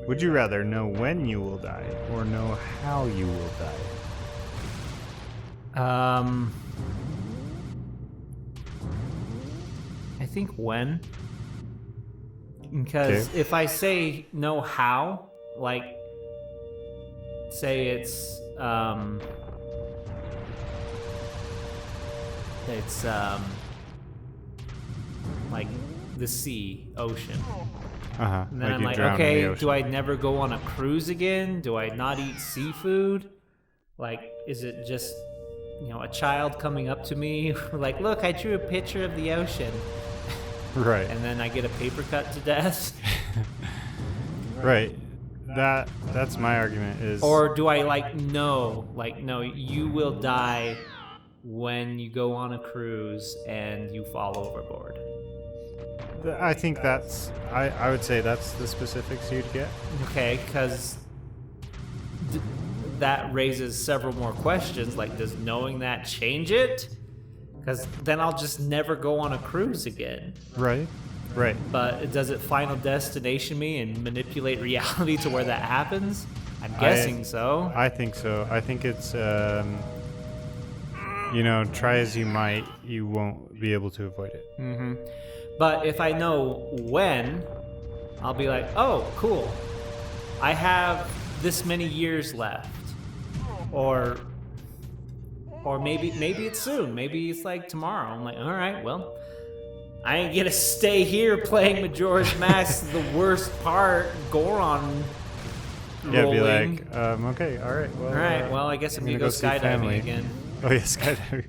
Would you rather know when you will die or know how you will die? I think when. Because if I say know how, like, say it's like the sea, ocean. And then I'm like, okay, do I never go on a cruise again? Do I not eat seafood? Like, is it just, a child coming up to me like, look, I drew a picture of the ocean. Right. And then I get a paper cut to death. Right. That's my argument is. Or do I no, you will die when you go on a cruise and you fall overboard. I think I would say that's the specifics you'd get. Okay, because that raises several more questions. Like, does knowing that change it? Because then I'll just never go on a cruise again. Right. But does it Final Destination me and manipulate reality to where that happens? I'm guessing so. I think so. I think it's, try as you might, you won't be able to avoid it. Mm-hmm. But if I know when, I'll be like, oh, cool. I have this many years left. Or maybe it's soon. Maybe it's like tomorrow. I'm like, all right, well, I ain't gonna stay here playing Majora's Mask, the worst part, Goron rolling. Yeah, be like, okay, all right. Well, all right, well, I guess I'm gonna go skydiving again. Oh, yeah, skydiving.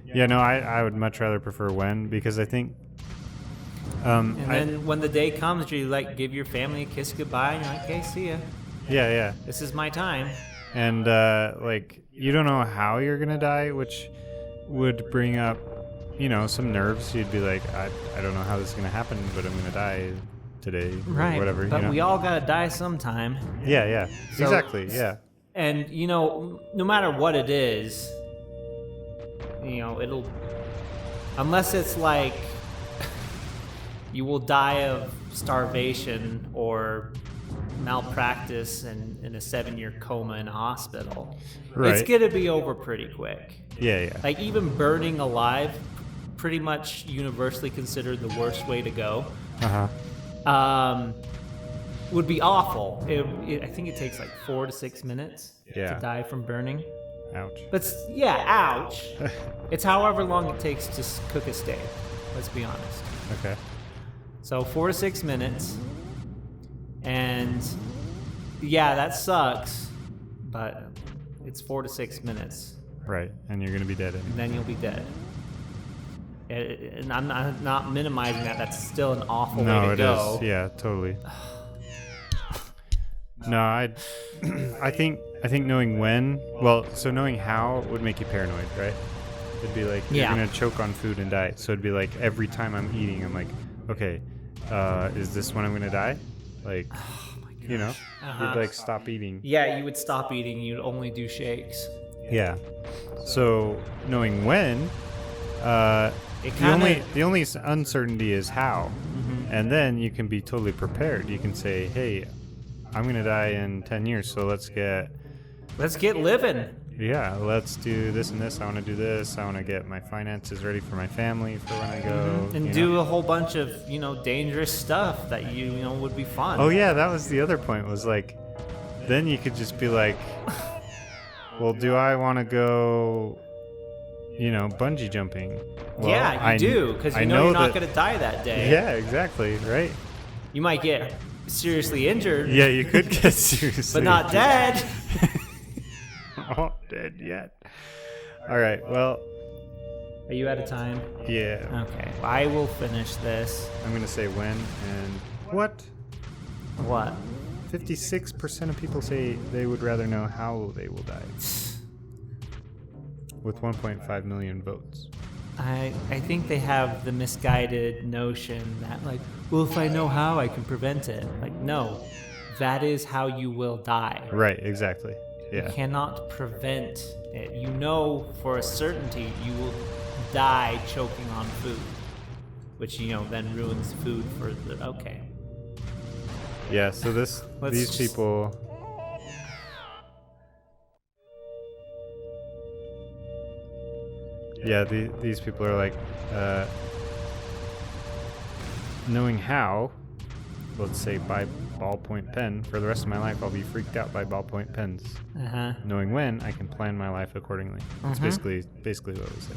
Yeah, no, I would much rather prefer when, because I think... and then when the day comes, you give your family a kiss goodbye, and you're like, okay, see ya. Yeah. This is my time. And, you don't know how you're going to die, which would bring up, some nerves. You'd be like, I don't know how this is going to happen, but I'm going to die today, right, or whatever. But we all got to die sometime. Yeah. So, exactly, yeah. And, no matter what it is, it'll... Unless it's like you will die of starvation or malpractice and in a 7-year coma in a hospital. Right. It's gonna be over pretty quick. Yeah. Like, even burning alive, pretty much universally considered the worst way to go. Would be awful. I think it takes 4 to 6 minutes to die from burning. Ouch. But ouch. It's however long it takes to cook a steak. Let's be honest. Okay. So 4 to 6 minutes. And yeah, that sucks, but it's 4 to 6 minutes. Right, and you're gonna be dead. And then you'll be dead. And I'm not minimizing that. That's still an awful way to go. No, it is. Yeah, totally. No, I think knowing when, so knowing how would make you paranoid, right? It'd be like you're gonna choke on food and die. So it'd be like every time I'm eating, I'm like, okay, is this when I'm gonna die? Like, Oh my gosh. you know, Uh-huh. you'd like stop eating. Yeah, you would stop eating. You'd only do shakes. Yeah. So knowing when, It the only uncertainty is how, and then you can be totally prepared. You can say, "Hey, I'm gonna die in 10 years, so let's get living. yeah, let's do this and this. I want to do this. I want to get my finances ready for my family for when I go And you do know? a whole bunch of, dangerous stuff that you know would be fun. Oh yeah, that was the other point. Was like, then you could just be like, well, do I want to go, bungee jumping? Well, yeah, you do, because you know you're not going to die that day. Yeah, exactly, right? You might get seriously injured. Yeah, you could get seriously, but not dead. Not dead yet. All right, well. Are you out of time? Yeah. Okay, I will finish this. I'm gonna say when and what? What? 56% of people say they would rather know how they will die. With 1.5 million votes. I think they have the misguided notion that, like, well, if I know how, I can prevent it. Like, no, that is how you will die. Right, exactly. Yeah. You cannot prevent it. You know for a certainty you will die choking on food, which, then ruins food for the... Okay. Yeah, so these people... Yeah, these people are like, knowing how, let's say by ballpoint pen, for the rest of my life I'll be freaked out by ballpoint pens. Uh-huh. Knowing when, I can plan my life accordingly. That's basically what we said.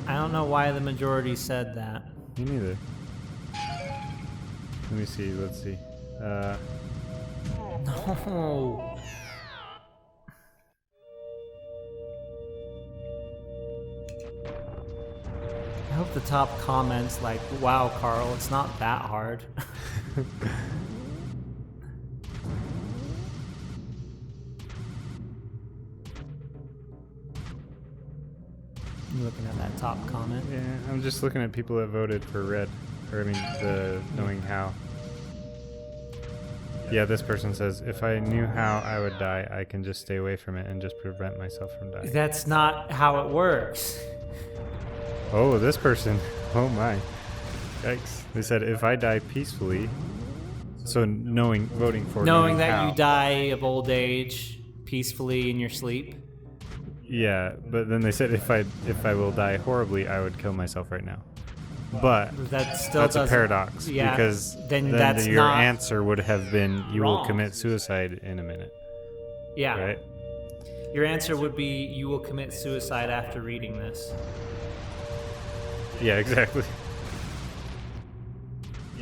I don't know why the majority said that. Me neither. Let me see, let's see. No. I hope the top comments like, wow, Carl, it's not that hard. I'm looking at that top comment. Yeah, I'm just looking at people that voted for red. Or, the knowing how. Yeah, this person says, if I knew how I would die, I can just stay away from it and just prevent myself from dying. That's not how it works. Oh, this person. Oh my. Yikes. They said, if I die peacefully, so voting for knowing that how. you die of old age peacefully in your sleep. Yeah, but then they said if I will die horribly, I would kill myself right now. But that's a paradox, yeah, because then your not answer would have been you wrong. will commit suicide in a minute. Yeah. Right? Your answer would be you will commit suicide after reading this. Yeah, exactly.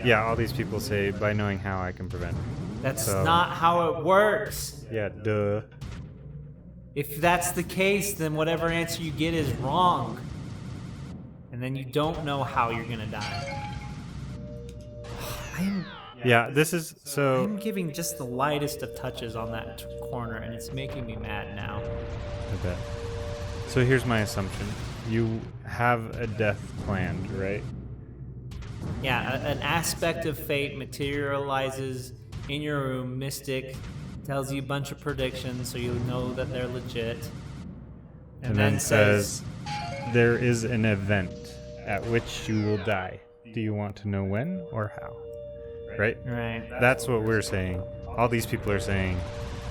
Yeah, all these people say by knowing how I can prevent. That's not how it works. Yeah, duh. If that's the case, then whatever answer you get is wrong. And then you don't know how you're gonna die. Yeah, this is so. I'm giving just the lightest of touches on that corner, and it's making me mad now. I bet. So here's my assumption: you have a death planned, right? Yeah, an aspect of fate materializes in your room. Mystic tells you a bunch of predictions, so you know that they're legit. And then says, there is an event at which you will die. Do you want to know when or how? Right? Right. That's what we're saying. All these people are saying,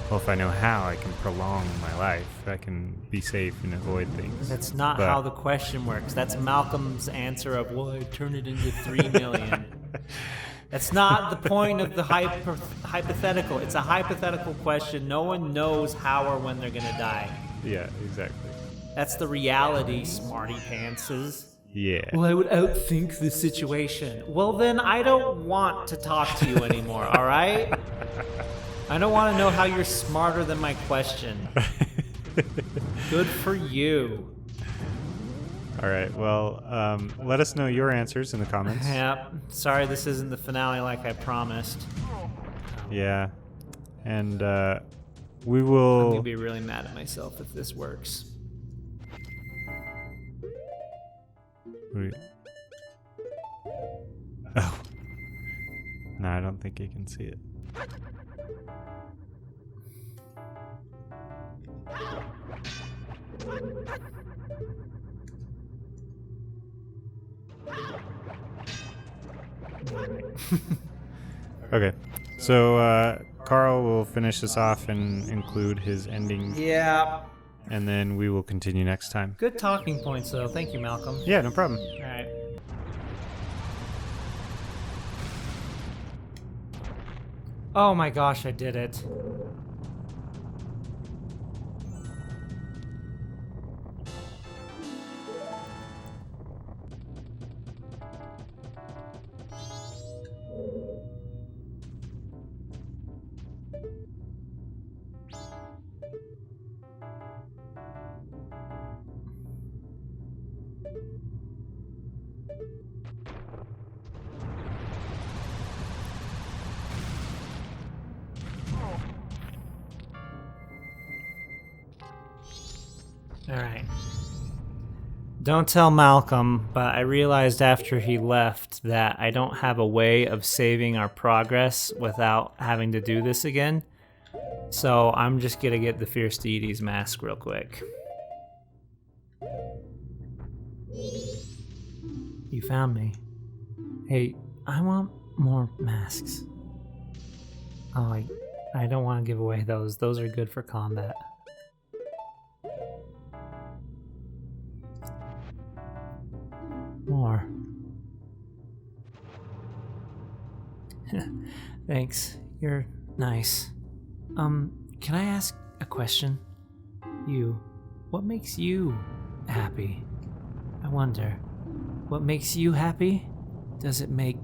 well, if I know how, I can prolong my life. I can be safe and avoid things. That's not how the question works. That's Malcolm's answer of, well, I turn it into 3 million. That's not the point of the hypothetical. It's a hypothetical question. No one knows how or when they're going to die. Yeah, exactly. That's the reality, smarty pantses. Yeah. Well, I would outthink the situation. Well, then I don't want to talk to you anymore, all right? I don't want to know how you're smarter than my question. Good for you. All right, well, let us know your answers in the comments. Yep. Sorry this isn't the finale like I promised. Yeah. And we will... I'm going to be really mad at myself if this works. Wait. Oh. No, I don't think you can see it. Okay. So Carl will finish this off and include his ending, Yeah. and then we will continue next time. Good talking points, though. Thank you, Malcolm. Yeah, no problem. All right. Oh my gosh, I did it. All right. Don't tell Malcolm, but I realized after he left that I don't have a way of saving our progress without having to do this again. So I'm just gonna get the Fierce Deity's Mask real quick. You found me. Hey, I want more masks. Oh, I don't want to give away those. Those are good for combat. More. Thanks. You're nice. Can I ask a question? What makes you happy? I wonder, what makes you happy? Does it make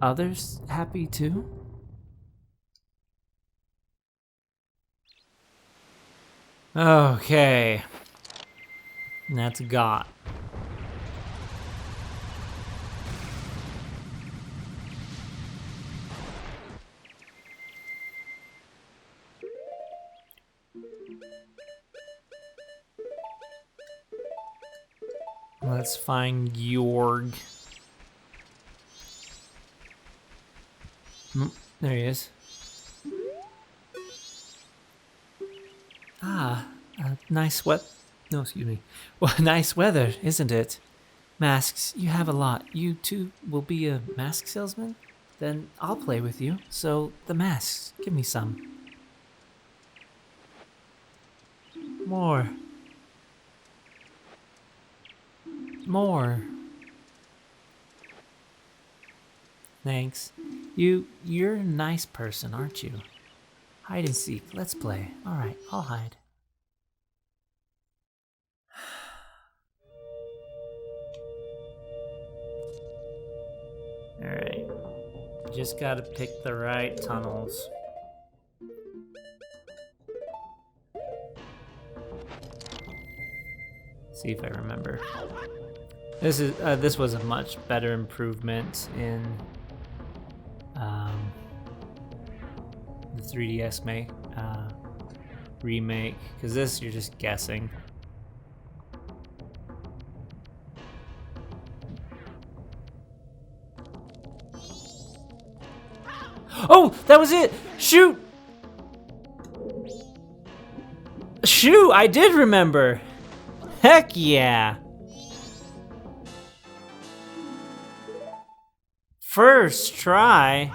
others happy too? Okay. That's got. Let's find Jorg. There he is. Nice No, excuse me. Well, nice weather, isn't it? Masks, you have a lot. You too will be a mask salesman? Then I'll play with you. So, the masks, give me some. More. More. Thanks. You're a nice person, aren't you? Hide and seek. Let's play. Alright, I'll hide. Alright. Just gotta pick the right tunnels. See if I remember. This was a much better improvement in the 3DS remake, because this you're just guessing. Oh, that was it! Shoot! Shoot, I did remember! Heck yeah! First try.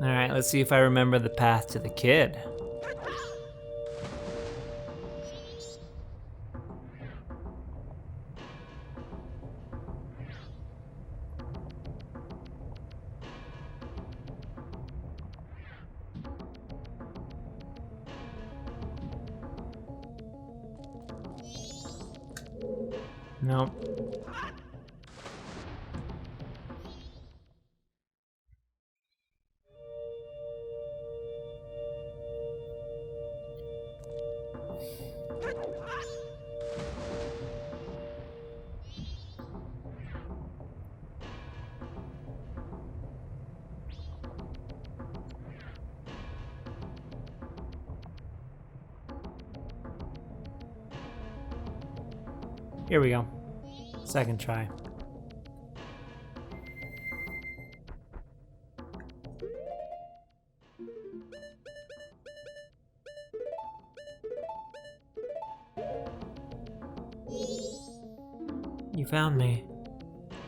Alright, let's see if I remember the path to the kid. Nope. Here we go. Second try. You found me.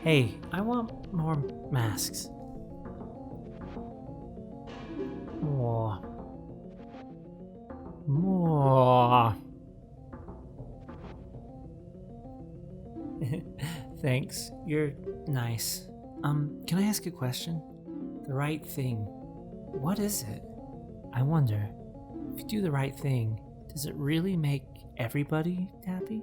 Hey, I want more masks. More. More. Thanks. You're nice. Can I ask a question? The right thing. What is it? I wonder, if you do the right thing, does it really make everybody happy?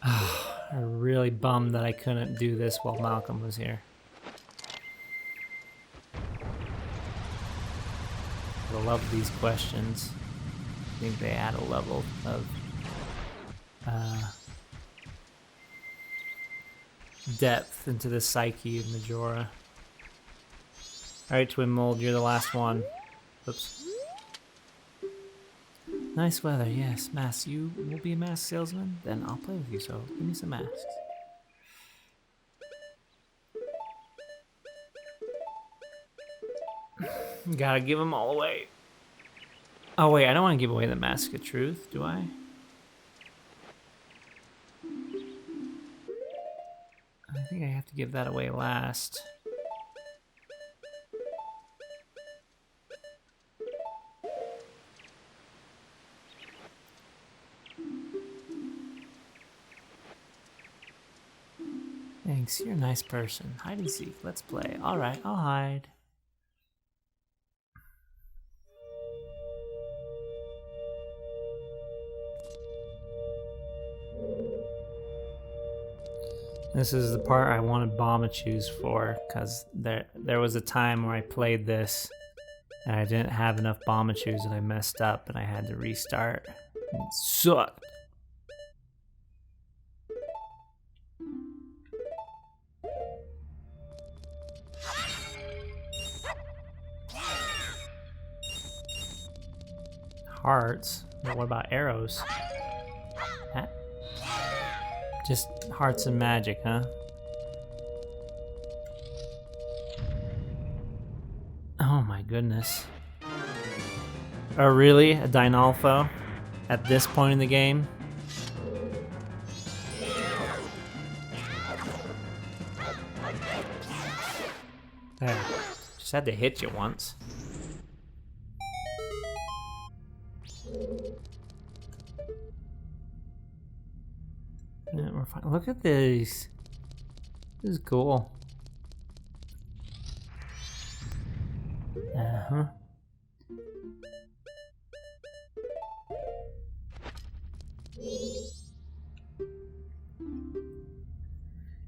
I'm really bummed that I couldn't do this while Malcolm was here. I love these questions. I think they add a level of depth into the psyche of Majora. Alright, Twin Mold, you're the last one. Oops. Nice weather, yes. Masks, you will be a mask salesman? Then I'll play with you, so give me some masks. Gotta give them all away. Oh wait, I don't want to give away the Mask of Truth, do I? I think I have to give that away last. Thanks, you're a nice person. Hide and seek, let's play. Alright, I'll hide. This is the part I wanted Bombachoos for, because there was a time where I played this and I didn't have enough Bombachoos and I messed up and I had to restart. It sucked. Hearts? But what about arrows? Huh? Just hearts and magic, huh? Oh my goodness. Oh really? A Dinalfo? At this point in the game? There. Just had to hit you once. Yeah, we're fine. Look at these. This is cool. Uh-huh.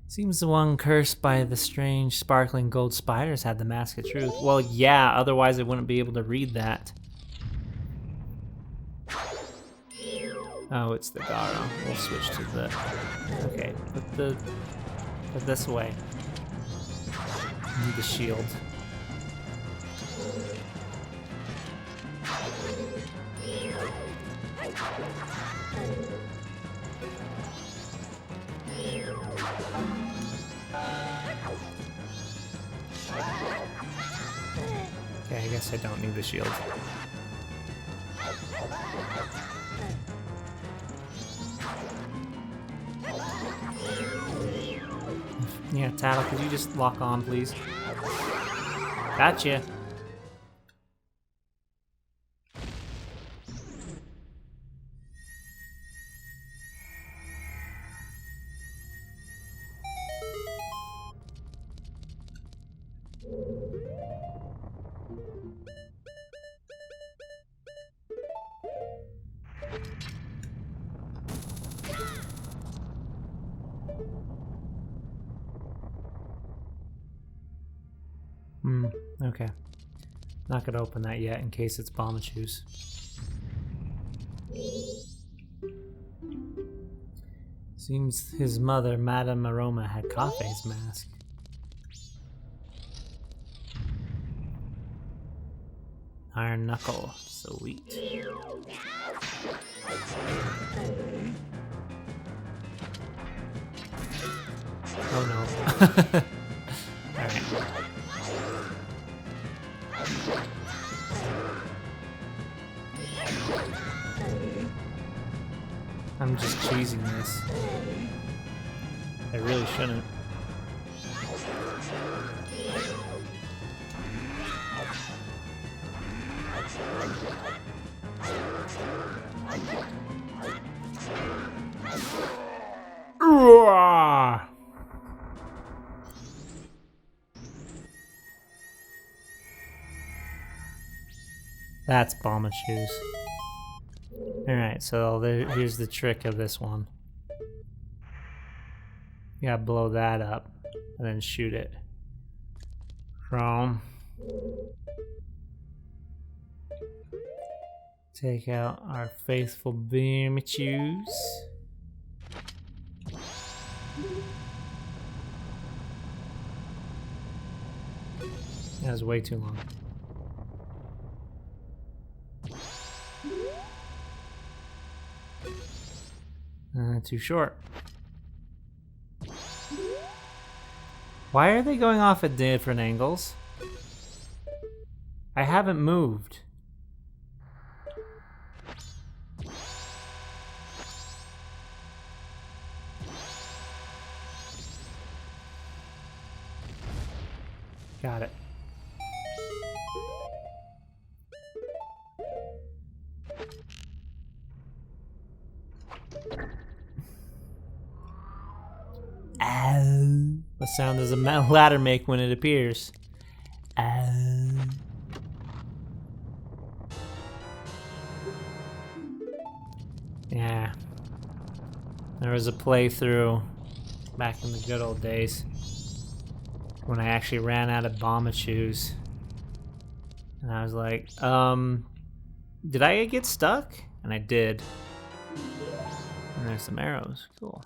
Seems the one cursed by the strange sparkling gold spiders had the Mask of Truth. Well, yeah, otherwise I wouldn't be able to read that. Oh, it's the Garo. We'll switch to the... Okay, put this away. Need the shield. Okay, I guess I don't need the shield. Yeah, Tattle, could you just lock on, please? Gotcha. Okay. Not gonna open that yet in case it's Bombachoos. Seems his mother, Madame Aroma, had Kafei's mask. Iron Knuckle, sweet. Alright. I'm just cheesing this. I really shouldn't. That's Bomber Shoes. Alright, so here's the trick of this one. You gotta blow that up and then shoot it. From. Take out our faithful Bomber-Shoes. That was way too long. Too short. Why are they going off at different angles? I haven't moved. Got it. What sound does a ladder make when it appears? Yeah. There was a playthrough back in the good old days when I actually ran out of Bomber-Shoes. And I was like, did I get stuck? And I did. And there's some arrows. Cool.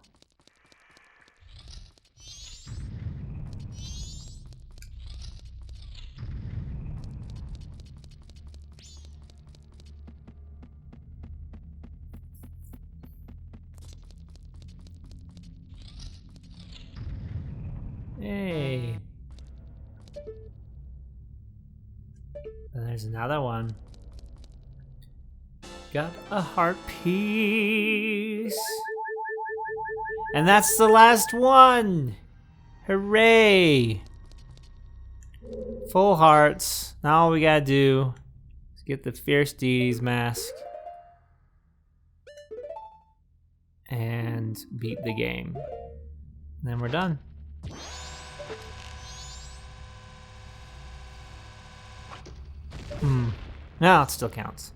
Hey. And there's another one. Got a heart piece. And that's the last one. Hooray. Full hearts. Now all we gotta do is get the Fierce Deity Mask and beat the game. And then we're done. No, it still counts.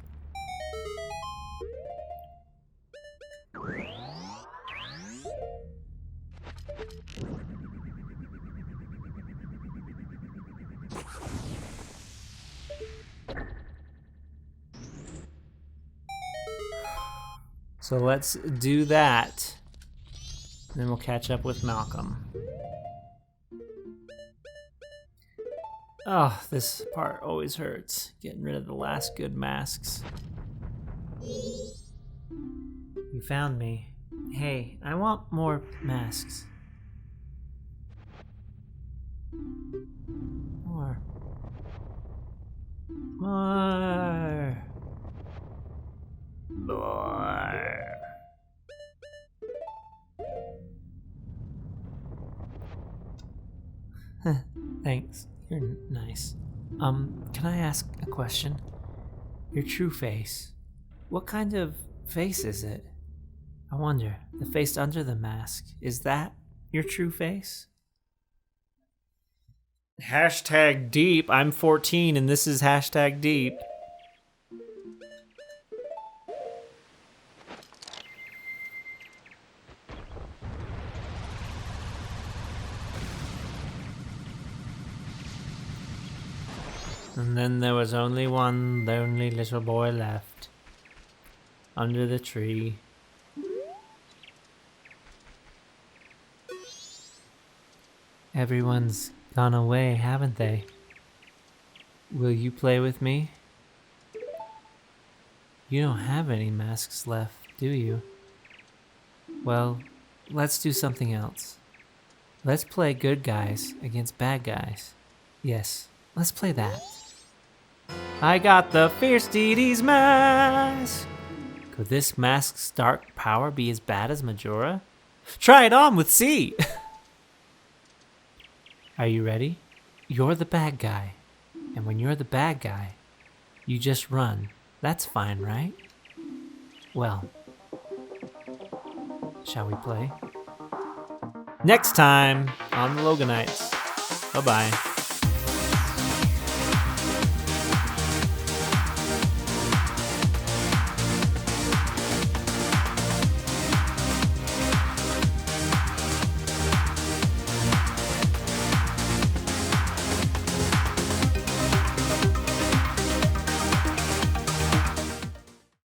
So let's do that. Then we'll catch up with Malcolm. Oh, this part always hurts. Getting rid of the last good masks. You found me. Hey, I want more masks. More. More. More. Thanks. You're nice. Can I ask a question? Your true face. What kind of face is it? I wonder, the face under the mask, is that your true face? Hashtag deep. I'm 14 and this is hashtag deep. And then there was only one lonely little boy left. Under the tree. Everyone's gone away, haven't they? Will you play with me? You don't have any masks left, do you? Well, let's do something else. Let's play good guys against bad guys. Yes, let's play that. I got the Fierce Deity Mask. Could this mask's dark power be as bad as Majora? Try it on with C. Are you ready? You're the bad guy. And when you're the bad guy, you just run. That's fine, right? Well, shall we play? Next time on the Loganites. Bye-bye.